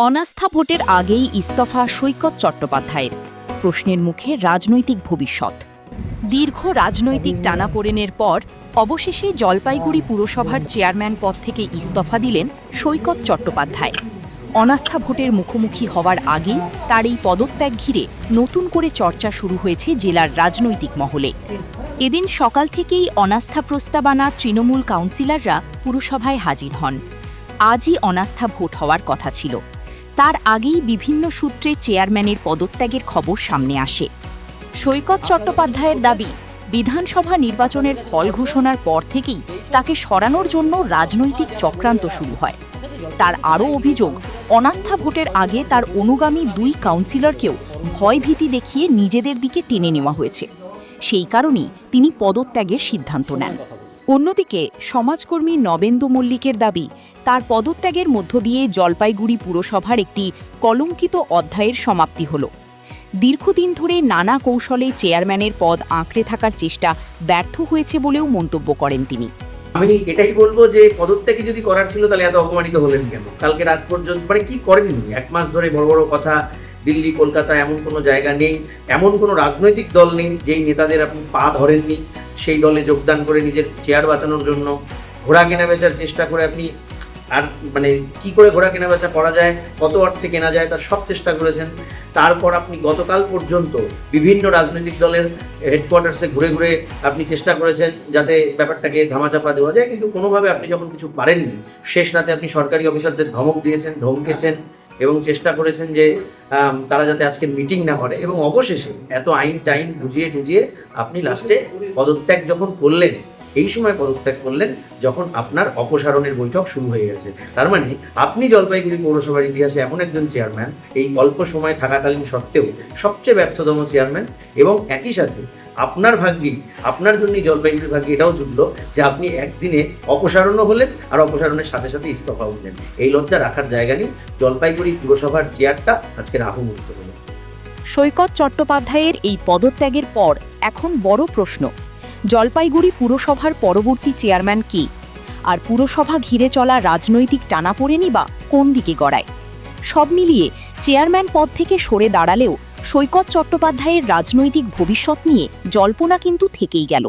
অনাস্থা ভোটের আগেই ইস্তফা সৈকত চট্টোপাধ্যায়ের। প্রশ্নের মুখে রাজনৈতিক ভবিষ্যৎ। দীর্ঘ রাজনৈতিক টানাপোড়েনের পর অবশেষে জলপাইগুড়ি পুরসভার চেয়ারম্যান পদ থেকে ইস্তফা দিলেন সৈকত চট্টোপাধ্যায়। অনাস্থা ভোটের মুখোমুখি হওয়ার আগেই তার এই পদত্যাগ ঘিরে নতুন করে চর্চা শুরু হয়েছে জেলার রাজনৈতিক মহলে। এদিন সকাল থেকেই অনাস্থা প্রস্তাব আনা তৃণমূল কাউন্সিলররা পুরসভায় হাজির হন। আজই অনাস্থা ভোট হওয়ার কথা ছিল। তার আগেই বিভিন্ন সূত্রে চেয়ারম্যানের পদত্যাগের খবর সামনে আসে। সৈকত চট্টোপাধ্যায়ের দাবি, বিধানসভা নির্বাচনের ফল ঘোষণার পর থেকেই তাকে সরানোর জন্য রাজনৈতিক চক্রান্ত শুরু হয়। তার আরও অভিযোগ, অনাস্থা ভোটের আগে তার অনুগামী 2 কাউন্সিলরকেও ভয়ভীতি দেখিয়ে নিজেদের দিকে টেনে নেওয়া হয়েছে। সেই কারণেই তিনি পদত্যাগের সিদ্ধান্ত নেন। অন্যদিকে সমাজকর্মী নবেন্দু মল্লিকের দাবি, তার পদত্যাগের মধ্য দিয়ে জলপাইগুড়ি পুরসভার একটি কলঙ্কিত অধ্যায়ের সমাপ্তি হল। দীর্ঘদিন ধরে নানা কৌশলে চেয়ারম্যানের পদ আঁকড়ে থাকার চেষ্টা ব্যর্থ হয়েছে বলেও মন্তব্য করেন তিনি। আমি এটাই বলবো যে পদত্যাগী যদি করার ছিল তাহলে এত অপমানিত হলেন কেন? কালকে রাত পর্যন্ত কি করেননি? 1 মাস ধরে বড় বড় কথা, দিল্লি কলকাতা এমন কোনো জায়গা নেই, এমন কোনো রাজনৈতিক দল নেই যেই নেতাদের আপনি পা ধরেননি। সেই দলে যোগদান করে নিজের চেয়ার বাঁচানোর জন্য ঘোড়া কেনা বেচার চেষ্টা করে আপনি আর কি করে ঘোড়া কেনা বেচা করা যায়, কত অর্থে কেনা যায় তার সব চেষ্টা করেছেন। তারপর আপনি গতকাল পর্যন্ত বিভিন্ন রাজনৈতিক দলের হেডকোয়ার্টার্সে ঘুরে ঘুরে আপনি চেষ্টা করেছেন যাতে ব্যাপারটাকে ধামাচাপা দেওয়া যায়, কিন্তু কোনোভাবে আপনি যখন কিছু পারেননি, শেষ রাতে আপনি সরকারি অফিসারদের ধমক দিয়েছেন, ধমকেছেন এবং চেষ্টা করেছেন যে তারা যাতে আজকে মিটিং না করে, এবং অবশেষে এত আইন টাইন বুঝিয়ে টুজিয়ে আপনি লাস্টে পদত্যাগ যখন করলেন, এই সময় পদত্যাগ করলেন যখন আপনার অপসারণের বৈঠক শুরু হয়ে গেছে। তার মানে আপনি জলপাইগুড়ি পৌরসভার ইতিহাসে এমন একজন চেয়ারম্যান, এই অল্প সময় থাকাকালীন সত্ত্বেও সবচেয়ে ব্যর্থতম চেয়ারম্যান, এবং একই সাথে আপনার ভাগ্যি, আপনার জন্যই জলপাইগুড়ির ভাগ্যি এটাও জুটলো যে আপনি একদিনে অপসারণও হলেন আর অপসারণের সাথে সাথে ইস্তফা উঠলেন। এই লজ্জা রাখার জায়গা নেই। জলপাইগুড়ি পুরসভার চেয়ারটা আজকে রাহুমুক্ত হলো। সৈকত চট্টোপাধ্যায়ের এই পদত্যাগের পর এখন বড় প্রশ্ন, জলপাইগুড়ি পুরসভার পরবর্তী চেয়ারম্যান কে? আর পুরসভা ঘিরে চলা রাজনৈতিক টানাপোড়েনই বা কোন দিকে গড়ায়? সব মিলিয়ে চেয়ারম্যান পদ থেকে সরে দাঁড়ালেও সৈকত চট্টোপাধ্যায়ের রাজনৈতিক ভবিষ্যৎ নিয়ে জল্পনা কিন্তু থেকেই গেল।